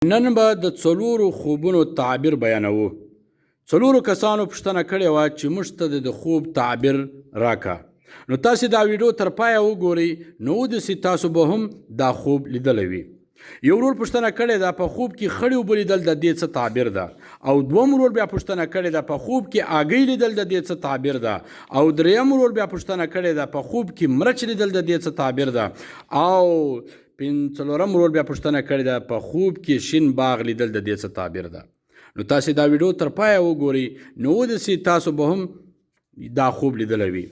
نن به د څلورو خوبونو تعبیر بیانوو. څلورو کسانو پوښتنه کړې وه چې موږ ته د خوب تعبیر راکه. نو تاسې دا ویډیو تر پایه وګورئ، نو اودسې تاسو به هم دا خوب لیدلی وي. یو ورور پوښتنه کړې ده په خوب کې خړې اوبه لیدل د دې څه تعبیر ده. او دوم ورور بیا پوښتنه کړې ده په خوب کې اګۍ لیدل د دې څه تعبیر ده. او دریم ورور بیا پوښتنه کړې ده په خوب کې مرچ لیدل د دې څه تعبیر ده. او څلورم ورور بیا پوښتنه کړې ده په خوب کې شین باغ لیدل د دې څه تعبیر ده. نو تاسې دا ویډیو تر پایه وګورئ، نو اودسې تاسو به هم دا خوب لیدلی وي.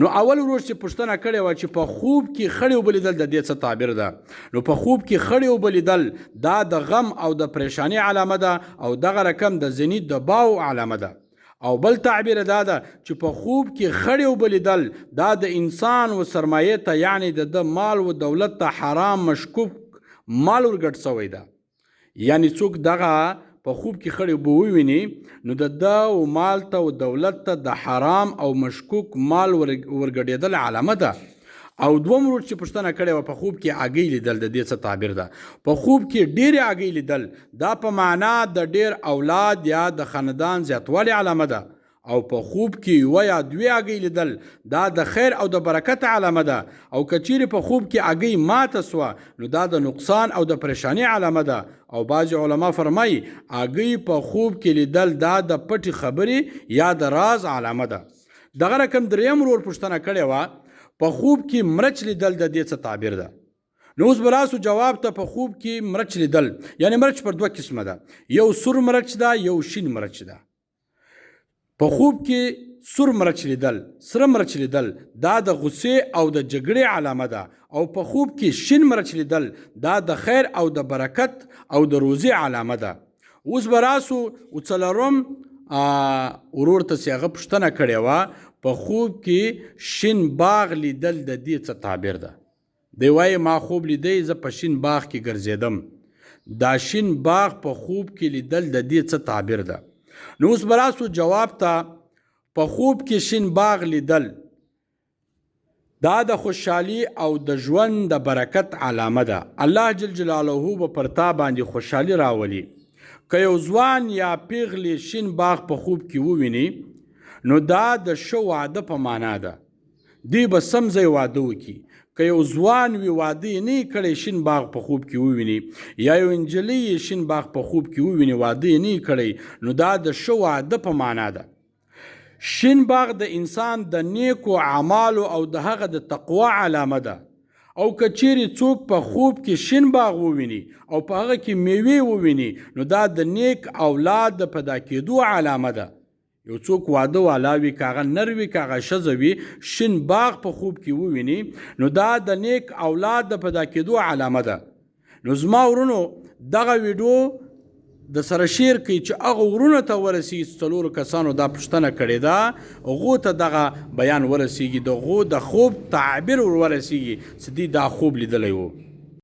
نو اول ورور چې پوښتنه کړې وه چې په خوب کې خړې اوبه لیدل د دې څه تعبیر ده. نو په خوب کې خړې اوبه لیدل دا د غم او د پریشانی علامه ده، او دغه رقم د ذهني دباو علامه ده. او بل تعبیر دا ده چې په خوب کې خړې اوبه لیدل دا د انسان و سرمایې ته، یعنی د مال و دولت ته حرام مشکوک مال ورګډ سوی ده. یعنی څوک دغه په خوب کې خړې اوبه وویني، نو د ده و مال ته و دولت ته د حرام او مشکوک مال ورګډېدل علامه ده. او دوم ورور چې پوښتنه کړې وه په خوب کې اګۍ لیدل د دې څه تعبیر ده. په خوب کې ډېرې اګۍ لیدل دا په معنا د ډېر اولاد یا د خاندان زیاتوالي علامه ده. او په خوب کې یوه یا دوې اګۍ لیدل دا د خیر او د برکت علامه ده. او که چیرې په خوب کې اګۍ ماته سوه، نو دا د نقصان او د پریشانی علامه ده. او بعضې علما فرمایي اګۍ په خوب کې لیدل دا د پټې خبرې یا د راز علامه ده. دغه رقم دریم ورور پوښتنه کړې وه په خوب کې مرچ لیدل د دې څه تعبیر ده. نو اوس به راسو جواب ته. په خوب کې مرچ لیدل، یعنی مرچ پر دوه قسمه ده، یو سور مرچ ده، یو شین مرچ ده. په خوب کې سور مرچ لیدل، سره مرچ لیدل دا د غصې او د جګړې علامه ده. او په خوب کې شین مرچ لیدل دا د خیر او د برکت او د روزي علامه ده. اوس به راسو څلورم ورور ته چې هغه پوښتنه کړې وه په خوب کې شین باغ لیدل د دې څه تعبیر ده. دی وایي ما خوب لیدی زه په شین باغ کې ګرځېدم. دا شین باغ په خوب کې لیدل د دې څه تعبیر ده. نو اوس به راسو جواب ته. په خوب کې شین باغ لیدل دا د خوشحالي او د ژوند د برکت علامه ده. الله جل جلاله به پر تا باندې خوشحالي راولي. که یو ځوان یا پیغلې شین باغ په خوب کې وویني، نو دا د ښه واده په معنا ده. دوی به سم ځای واده وکړي. که یو ځوان وي واده یې نه کړی شین باغ په خوب کې وویني، یا یو نجلۍ یې شین باغ په خوب کې وویني واده یې نه کړی، نو دا د ښه واده په معنا ده. شین باغ د انسان د نیکو اعمالو او د هغه د تقوا علامه ده. او که چیرې څوک په خوب کې شین باغ وویني او په هغه کې میوې وویني، نو دا د نیک اولاد د پیدا کېدو علامه ده. یو څوک واده والا وي، که هغه نر وي که هغه ښځه وي، شین باغ په خوب کې وویني، نو دا د نیک اولاد د پیدا کېدو علامه ده. نو زما ورونو دغه ویډیو د سره شیر کوي چې هغه ورونو ته ورسیږي. څلورو کسانو دا پوښتنه کړې ده، هغو ته دغه بیان ورسیږي، د هغو د خوب تعبیر ورسیږي چې دوی دا خوب لیدلی و.